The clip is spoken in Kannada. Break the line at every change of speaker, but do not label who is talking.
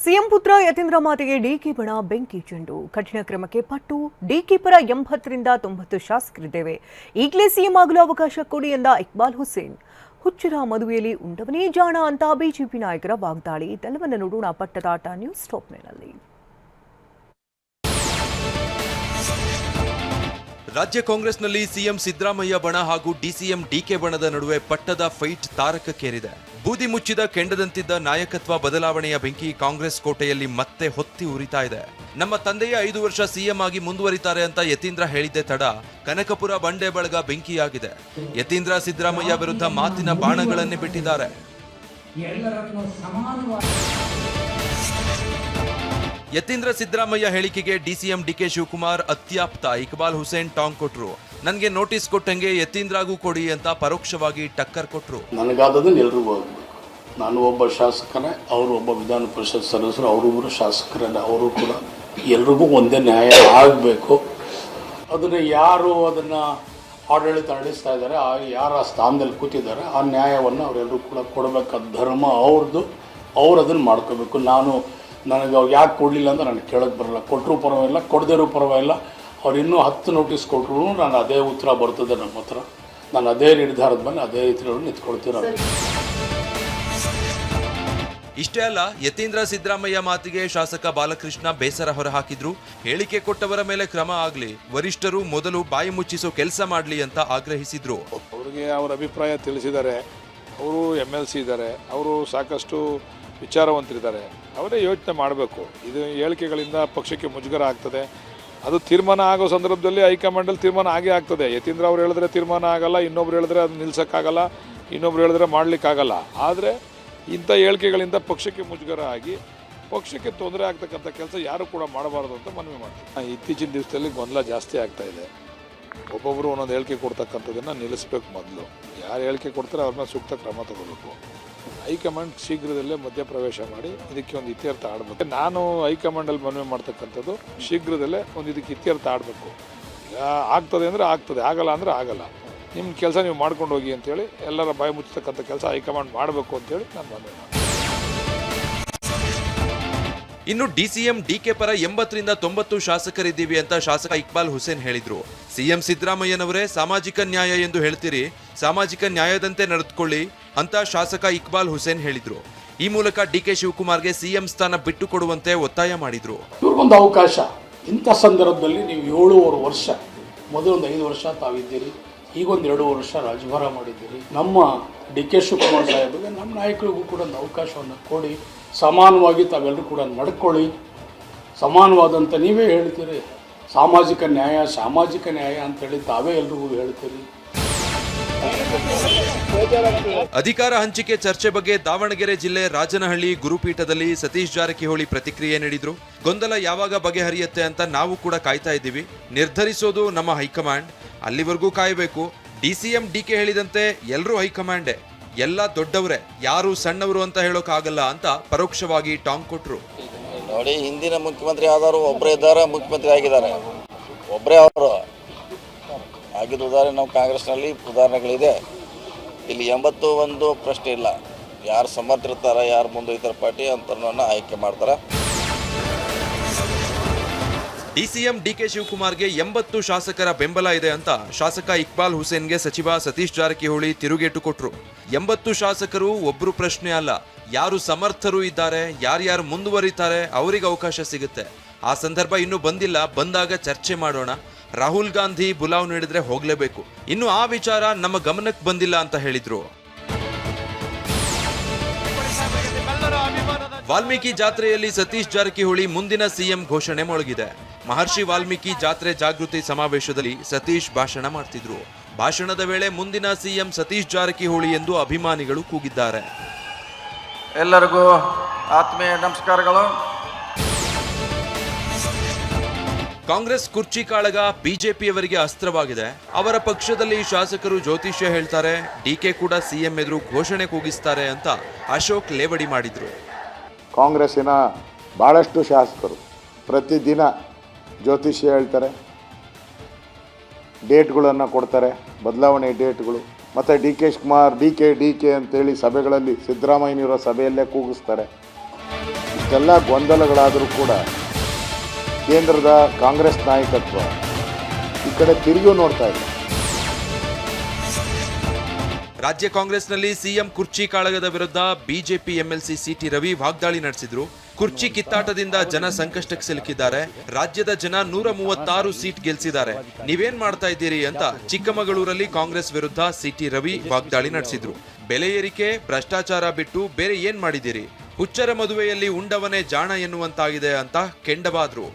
ಸಿಎಂ ಪುತ್ರ ಯತೀಂದ್ರ ಮಾತಿಗೆ ಡಿಕೆ ಬಣ ಬೆಂಕಿ ಚೆಂಡು. ಕಠಿಣ ಕ್ರಮಕ್ಕೆ ಪಟ್ಟು ಡಿಕೆ ಪರ 80ರಿಂದ 90 ಶಾಸಕರಿದ್ದೇವೆ. ಈಗಲೇ ಸಿಎಂ ಆಗಲು ಅವಕಾಶ ಕೊಡಿ ಎಂದ ಇಕ್ಬಾಲ್ ಹುಸೇನ್. ಹುಚ್ಚರ ಮದುವೆಯಲ್ಲಿ ಉಂಡವನೇ ಜಾಣ ಅಂತ ಬಿಜೆಪಿ ನಾಯಕರ ವಾಗ್ದಾಳಿ. ಇದೆಲ್ಲವನ್ನು ನೋಡೋಣ ಪಟ್ಟದಾಟ ನ್ಯೂಸ್ ಟಾಪ್ನಲ್ಲಿ.
ರಾಜ್ಯ ಕಾಂಗ್ರೆಸ್ನಲ್ಲಿ ಸಿಎಂ ಸಿದ್ದರಾಮಯ್ಯ ಬಣ ಹಾಗೂ ಡಿಸಿಎಂ ಡಿಕೆ ಬಣದ ನಡುವೆ ಪಟ್ಟದ ಫೈಟ್ ತಾರಕಕ್ಕೇರಿದೆ. ಬೂದಿ ಮುಚ್ಚಿದ ಕೆಂಡದಂತಿದ್ದ ನಾಯಕತ್ವ ಬದಲಾವಣೆಯ ಬೆಂಕಿ ಕಾಂಗ್ರೆಸ್ ಕೋಟೆಯಲ್ಲಿ ಮತ್ತೆ ಹೊತ್ತಿ ಉರಿತಾ ಇದೆ. ನಮ್ಮ ತಂದೆಯ 5 ವರ್ಷ ಸಿಎಂ ಆಗಿ ಮುಂದುವರಿತಾರೆ ಅಂತ ಯತೀಂದ್ರ ಹೇಳಿದ್ದೆ ತಡ ಕನಕಪುರ ಬಂಡೆ ಬಳಗ ಬೆಂಕಿಯಾಗಿದೆ. ಯತೀಂದ್ರ ಸಿದ್ದರಾಮಯ್ಯ ವಿರುದ್ಧ ಮಾತಿನ ಬಾಣಗಳನ್ನೇ ಬಿಟ್ಟಿದ್ದಾರೆ. ಯತೀಂದ್ರ ಸಿದ್ದರಾಮಯ್ಯ ಹೇಳಿಕೆಗೆ ಡಿಸಿಎಂ ಡಿಕೆ ಶಿವಕುಮಾರ್ ಅತ್ಯಾಪ್ತ ಇಕ್ಬಾಲ್ ಹುಸೇನ್ ಟಾಂಗ್ ಕೊಟ್ರು. ನನಗೆ ನೋಟಿಸ್ ಕೊಟ್ಟಂಗೆ ಯತೀಂದ್ರಾಗೂ ಕೊಡಿ ಅಂತ ಪರೋಕ್ಷವಾಗಿ ಟಕ್ಕರ್ ಕೊಟ್ರು.
ನನಗಾದದನ್ನು ಎಲ್ರಿಗೂ ಆಗಬೇಕು. ನಾನು ಒಬ್ಬ ಶಾಸಕನೇ, ಅವರು ಒಬ್ಬ ವಿಧಾನ ಪರಿಷತ್ ಸದಸ್ಯರು, ಅವರೊಬ್ಬರು ಶಾಸಕರೇ, ಅವರು ಕೂಡ ಎಲ್ರಿಗೂ ಒಂದೇ ನ್ಯಾಯ ಆಗಬೇಕು. ಅದನ್ನು ಯಾರು ಅದನ್ನು ಆಡಳಿತ ನಡೆಸ್ತಾ ಇದ್ದಾರೆ, ಯಾರು ಆ ಸ್ಥಾನದಲ್ಲಿ ಕೂತಿದ್ದಾರೆ, ಆ ನ್ಯಾಯವನ್ನು ಅವರೆಲ್ಲರೂ ಕೂಡ ಕೊಡಬೇಕಾದ ಧರ್ಮ ಅವ್ರದ್ದು. ಅವ್ರು ಅದನ್ನು ಮಾಡ್ಕೋಬೇಕು. ನನಗೆ ಅವ್ರು ಯಾಕೆ ಕೊಡಲಿಲ್ಲ ಅಂತ ನನಗೆ ಕೇಳೋಕ್ಕೆ ಬರಲ್ಲ. ಕೊಟ್ಟರು ಪರವಾಗಿಲ್ಲ, ಕೊಡದಿರೋ ಪರವಾಗಿಲ್ಲ. ಅವ್ರು ಇನ್ನೂ 10 ನೋಟಿಸ್ ಕೊಟ್ಟರು ನಾನು ಅದೇ ಉತ್ತರ ಬರ್ತದೆ ನಮ್ಮ ಹತ್ರ. ನಾನು ಅದೇ ನಿರ್ಧಾರದ ಮೇಲೆ ಅದೇ ರೀತಿಯಲ್ಲಿ ನಿಂತ್ಕೊಳ್ತೀನಿ.
ಇಷ್ಟೇ ಅಲ್ಲ, ಯತೀಂದ್ರ ಸಿದ್ದರಾಮಯ್ಯ ಮಾತಿಗೆ ಶಾಸಕ ಬಾಲಕೃಷ್ಣ ಬೇಸರ ಹೊರಹಾಕಿದ್ರು. ಹೇಳಿಕೆ ಕೊಟ್ಟವರ ಮೇಲೆ ಕ್ರಮ ಆಗಲಿ, ವರಿಷ್ಠರು ಮೊದಲು ಬಾಯಿ ಮುಚ್ಚಿಸೋ ಕೆಲಸ ಮಾಡಲಿ ಅಂತ ಆಗ್ರಹಿಸಿದ್ರು.
ಅವರಿಗೆ ಅವರ ಅಭಿಪ್ರಾಯ ತಿಳಿಸಿದ್ದಾರೆ. ಅವರು MLC ಇದ್ದಾರೆ, ಅವರು ಸಾಕಷ್ಟು ವಿಚಾರವಂತರಿದ್ದಾರೆ. ಅವರೇ ಯೋಚನೆ ಮಾಡಬೇಕು. ಇದು ಹೇಳಿಕೆಗಳಿಂದ ಪಕ್ಷಕ್ಕೆ ಮುಜುಗರ ಆಗ್ತದೆ. ಅದು ತೀರ್ಮಾನ ಆಗೋ ಸಂದರ್ಭದಲ್ಲಿ ಹೈಕಮಾಂಡಲ್ಲಿ ತೀರ್ಮಾನ ಆಗೇ ಆಗ್ತದೆ. ಯತೀಂದ್ರ ಅವ್ರು ಹೇಳಿದ್ರೆ ತೀರ್ಮಾನ ಆಗಲ್ಲ, ಇನ್ನೊಬ್ರು ಹೇಳಿದ್ರೆ ಅದು ನಿಲ್ಸೋಕ್ಕಾಗಲ್ಲ, ಇನ್ನೊಬ್ರು ಹೇಳಿದ್ರೆ ಮಾಡಲಿಕ್ಕಾಗಲ್ಲ. ಆದರೆ ಇಂಥ ಹೇಳಿಕೆಗಳಿಂದ ಪಕ್ಷಕ್ಕೆ ಮುಜುಗರ ಆಗಿ ಪಕ್ಷಕ್ಕೆ ತೊಂದರೆ ಆಗ್ತಕ್ಕಂಥ ಕೆಲಸ ಯಾರು ಕೂಡ ಮಾಡಬಾರ್ದು ಅಂತ ಮನವಿ ಮಾಡ್ತೀವಿ. ಇತ್ತೀಚಿನ ದಿವಸದಲ್ಲಿ ಗೊಂದಲ ಜಾಸ್ತಿ ಆಗ್ತಾ ಇದೆ. ಒಬ್ಬೊಬ್ಬರು ಒಂದೊಂದು ಹೇಳಿಕೆ ಕೊಡ್ತಕ್ಕಂಥದ್ದನ್ನು ನಿಲ್ಲಿಸಬೇಕು. ಮೊದಲು ಯಾರು ಹೇಳಿಕೆ ಕೊಡ್ತಾರೆ ಅವ್ರ ಮೇಲೆ ಸೂಕ್ತ ಕ್ರಮ ತಗೋಬೇಕು. ಹೈಕಮಾಂಡ್ ಶೀಘ್ರದಲ್ಲೇ ಮಧ್ಯಪ್ರವೇಶ ಮಾಡಿ ಇದಕ್ಕೆ ಒಂದು ಇತ್ಯರ್ಥ ಆಡಬೇಕು. ನಾನು ಹೈಕಮಾಂಡಲ್ಲಿ ಮನವಿ ಮಾಡ್ತಕ್ಕಂಥದ್ದು ಶೀಘ್ರದಲ್ಲೇ ಒಂದು ಇದಕ್ಕೆ ಇತ್ಯರ್ಥ ಆಡಬೇಕು. ಆಗ್ತದೆ ಅಂದರೆ ಆಗ್ತದೆ, ಆಗಲ್ಲ ಅಂದರೆ ಆಗಲ್ಲ. ನಿಮ್ಮ ಕೆಲಸ ನೀವು ಮಾಡ್ಕೊಂಡು ಹೋಗಿ ಅಂತೇಳಿ ಎಲ್ಲರ ಬಾಯಿ ಮುಚ್ಚತಕ್ಕಂಥ ಕೆಲಸ ಹೈಕಮಾಂಡ್ ಮಾಡಬೇಕು ಅಂತೇಳಿ ನಾನು ಮನವಿ ಮಾಡ್ತೀನಿ.
ಇನ್ನು ಡಿಸಿಎಂ ಡಿಕೆ ಪರ 80ರಿಂದ 90 ಶಾಸಕರಿದ್ದೀವಿ ಅಂತ ಶಾಸಕ ಇಕ್ಬಾಲ್ ಹುಸೇನ್ ಹೇಳಿದ್ರು. ಸಿಎಂ ಸಿದ್ದರಾಮಯ್ಯನವರೇ ಸಾಮಾಜಿಕ ನ್ಯಾಯ ಎಂದು ಹೇಳ್ತೀರಿ, ಸಾಮಾಜಿಕ ನ್ಯಾಯದಂತೆ ನಡೆದುಕೊಳ್ಳಿ ಅಂತ ಶಾಸಕ ಇಕ್ಬಾಲ್ ಹುಸೇನ್ ಹೇಳಿದ್ರು. ಈ ಮೂಲಕ ಡಿಕೆ ಶಿವಕುಮಾರ್ಗೆ ಸಿಎಂ ಸ್ಥಾನ ಬಿಟ್ಟು ಕೊಡುವಂತೆ ಒತ್ತಾಯ ಮಾಡಿದ್ರು.
ಇವ್ರಿಗೊಂದು ಅವಕಾಶ. ಇಂಥ ಸಂದರ್ಭದಲ್ಲಿ ನೀವು 7.5 ವರ್ಷ, ಮೊದಲೊಂದು 5 ವರ್ಷ ತಾವಿದ್ದೀರಿ, ಈಗೊಂದು 2 ವರ್ಷ ರಾಜಭಾರ ಮಾಡಿದ್ದೀರಿ. ನಮ್ಮ ಡಿಕೆ ಶಿವಕುಮಾರ್ ಸಾಹೇಬರಿಗೆ, ನಮ್ಮ ನಾಯಕರಿಗೂ ಕೂಡ ಒಂದು ಅವಕಾಶವನ್ನು ಕೊಡಿ. ಸಮಾನವಾಗಿ ತಾವೆಲ್ಲರೂ ಕೂಡ ನಡ್ಕೊಳ್ಳಿ. ಸಮಾನವಾದಂಥ ನೀವೇ ಹೇಳ್ತೀರಿ ಸಾಮಾಜಿಕ ನ್ಯಾಯ ಅಂತೇಳಿ ತಾವೇ ಎಲ್ರಿಗೂ ಹೇಳ್ತೀರಿ.
ಅಧಿಕಾರ ಹಂಚಿಕೆ ಚರ್ಚೆ ಬಗ್ಗೆ ದಾವಣಗೆರೆ ಜಿಲ್ಲೆ ರಾಜನಹಳ್ಳಿ ಗುರುಪೀಠದಲ್ಲಿ ಸತೀಶ್ ಜಾರಕಿಹೊಳಿ ಪ್ರತಿಕ್ರಿಯೆ ನೀಡಿದ್ರು. ಗೊಂದಲ ಯಾವಾಗ ಬಗೆಹರಿಯುತ್ತೆ ಅಂತ ನಾವು ಕೂಡ ಕಾಯ್ತಾ ಇದ್ದೀವಿ. ನಿರ್ಧರಿಸೋದು ನಮ್ಮ ಹೈಕಮಾಂಡ್, ಅಲ್ಲಿವರೆಗೂ ಕಾಯಬೇಕು. ಡಿಸಿಎಂ ಡಿಕೆ ಹೇಳಿದಂತೆ ಎಲ್ಲರೂ ಹೈಕಮಾಂಡೇ, ಎಲ್ಲ ದೊಡ್ಡವರೇ, ಯಾರು ಸಣ್ಣವರು ಅಂತ ಹೇಳೋಕ್ಕಾಗಲ್ಲ ಅಂತ ಪರೋಕ್ಷವಾಗಿ ಟಾಂಗ್ ಕೊಟ್ರು.
ನೋಡಿ, ಹಿಂದಿನ ಮುಖ್ಯಮಂತ್ರಿ ಆದವರು ಒಬ್ಬರೇ ಇದ್ದಾರೆ, ಮುಖ್ಯಮಂತ್ರಿ ಆಗಿದ್ದಾರೆ, ಒಬ್ಬರೇ ಅವರು ಆಗಿದ್ದು ಉದಾಹರಣೆ ನಮ್ಮ ಕಾಂಗ್ರೆಸ್ನಲ್ಲಿ ಉದಾಹರಣೆಗಳಿದೆ. ಇಲ್ಲಿ 81 ಪ್ರಶ್ನೆ ಇಲ್ಲ. ಯಾರು ಸಮರ್ಥಿರ್ತಾರೆ, ಯಾರು ಮುಂದೊಯ್ತಾರೆ ಪಾರ್ಟಿ ಅಂತರನ್ನ ಆಯ್ಕೆ ಮಾಡ್ತಾರೆ.
ಡಿಸಿಎಂ ಡಿಕೆ ಶಿವಕುಮಾರ್ಗೆ 80 ಶಾಸಕರ ಬೆಂಬಲ ಇದೆ ಅಂತ ಶಾಸಕ ಇಕ್ಬಾಲ್ ಹುಸೇನ್ಗೆ ಸಚಿವ ಸತೀಶ್ ಜಾರಕಿಹೊಳಿ ತಿರುಗೇಟು ಕೊಟ್ರು. 80 ಶಾಸಕರು ಒಬ್ರು ಪ್ರಶ್ನೆ ಅಲ್ಲ, ಯಾರು ಸಮರ್ಥರು ಇದ್ದಾರೆ, ಯಾರ್ಯಾರು ಮುಂದುವರಿತಾರೆ ಅವರಿಗೆ ಅವಕಾಶ ಸಿಗುತ್ತೆ. ಆ ಸಂದರ್ಭ ಇನ್ನೂ ಬಂದಿಲ್ಲ, ಬಂದಾಗ ಚರ್ಚೆ ಮಾಡೋಣ. ರಾಹುಲ್ ಗಾಂಧಿ ಬುಲಾವ್ ನೀಡಿದ್ರೆ ಹೋಗ್ಲೇಬೇಕು. ಇನ್ನು ಆ ವಿಚಾರ ನಮ್ಮ ಗಮನಕ್ಕೆ ಬಂದಿಲ್ಲ ಅಂತ ಹೇಳಿದ್ರು. ವಾಲ್ಮೀಕಿ ಜಾತ್ರೆಯಲ್ಲಿ ಸತೀಶ್ ಜಾರಕಿಹೊಳಿ ಮುಂದಿನ ಸಿಎಂ ಘೋಷಣೆ ಮೊಳಗಿದೆ. ಮಹರ್ಷಿ ವಾಲ್ಮೀಕಿ ಜಾತ್ರೆ ಜಾಗೃತಿ ಸಮಾವೇಶದಲ್ಲಿ ಸತೀಶ್ ಭಾಷಣ ಮಾಡ್ತಿದ್ರು. ಭಾಷಣದ ವೇಳೆ ಮುಂದಿನ ಸಿಎಂ ಸತೀಶ್ ಜಾರಕಿಹೊಳಿ ಎಂದು ಅಭಿಮಾನಿಗಳು ಕೂಗಿದ್ದಾರೆ.
ಎಲ್ಲರಿಗೂ ಆತ್ಮೀಯ ನಮಸ್ಕಾರಗಳು.
ಕಾಂಗ್ರೆಸ್ ಕುರ್ಚಿ ಕಾಳಗ ಬಿಜೆಪಿಯವರಿಗೆ ಅಸ್ತ್ರವಾಗಿದೆ. ಅವರ ಪಕ್ಷದಲ್ಲಿ ಶಾಸಕರು ಜ್ಯೋತಿಷ್ಯ ಹೇಳ್ತಾರೆ, ಡಿಕೆ ಕೂಡ ಸಿಎಂ ಎದುರು ಘೋಷಣೆ ಕೂಗಿಸ್ತಾರೆ ಅಂತ ಅಶೋಕ್ ಲೇವಡಿ ಮಾಡಿದ್ರು.
ಕಾಂಗ್ರೆಸ್ಸಿನ ಭಾಳಷ್ಟು ಶಾಸಕರು ಪ್ರತಿದಿನ ಜ್ಯೋತಿಷ್ಯ ಹೇಳ್ತಾರೆ, ಡೇಟ್ಗಳನ್ನು ಕೊಡ್ತಾರೆ, ಬದಲಾವಣೆ ಡೇಟ್ಗಳು. ಮತ್ತು D K Shivakumar D K ಅಂತೇಳಿ ಸಭೆಗಳಲ್ಲಿ ಸಿದ್ದರಾಮಯ್ಯನವರ ಸಭೆಯಲ್ಲೇ ಕೂಗಿಸ್ತಾರೆ. ಇಷ್ಟೆಲ್ಲ ಗೊಂದಲಗಳಾದರೂ ಕೂಡ ಕೇಂದ್ರದ ಕಾಂಗ್ರೆಸ್ ನಾಯಕತ್ವ ಈ ಕಡೆ ತಿರುಗಿ ನೋಡ್ತಾ ಇದೆ.
ರಾಜ್ಯ ಕಾಂಗ್ರೆಸ್ನಲ್ಲಿ ಸಿಎಂ ಕುರ್ಚಿ ಕಾಳಗದ ವಿರುದ್ಧ ಬಿಜೆಪಿ ಎಂಎಲ್ಸಿ ಸಿಟಿ ರವಿ ವಾಗ್ದಾಳಿ ನಡೆಸಿದ್ರು. ಕುರ್ಚಿ ಕಿತ್ತಾಟದಿಂದ ಜನ ಸಂಕಷ್ಟಕ್ಕೆ ಸಿಲುಕಿದ್ದಾರೆ. ರಾಜ್ಯದ ಜನ 136 ಸೀಟ್ ಗೆಲ್ಸಿದ್ದಾರೆ. ನೀವೇನ್ ಮಾಡ್ತಾ ಇದ್ದೀರಿ ಅಂತ ಚಿಕ್ಕಮಗಳೂರಲ್ಲಿ ಕಾಂಗ್ರೆಸ್ ವಿರುದ್ಧ ಸಿಟಿ ರವಿ ವಾಗ್ದಾಳಿ ನಡೆಸಿದ್ರು. ಬೆಲೆ ಏರಿಕೆ, ಭ್ರಷ್ಟಾಚಾರ ಬಿಟ್ಟು ಬೇರೆ ಏನ್ ಮಾಡಿದಿರಿ? ಹುಚ್ಚರ ಮದುವೆಯಲ್ಲಿ ಉಂಡವನೇ ಜಾಣ ಎನ್ನುವಂತಾಗಿದೆ ಅಂತ ಕೆಂಡವಾದ್ರು.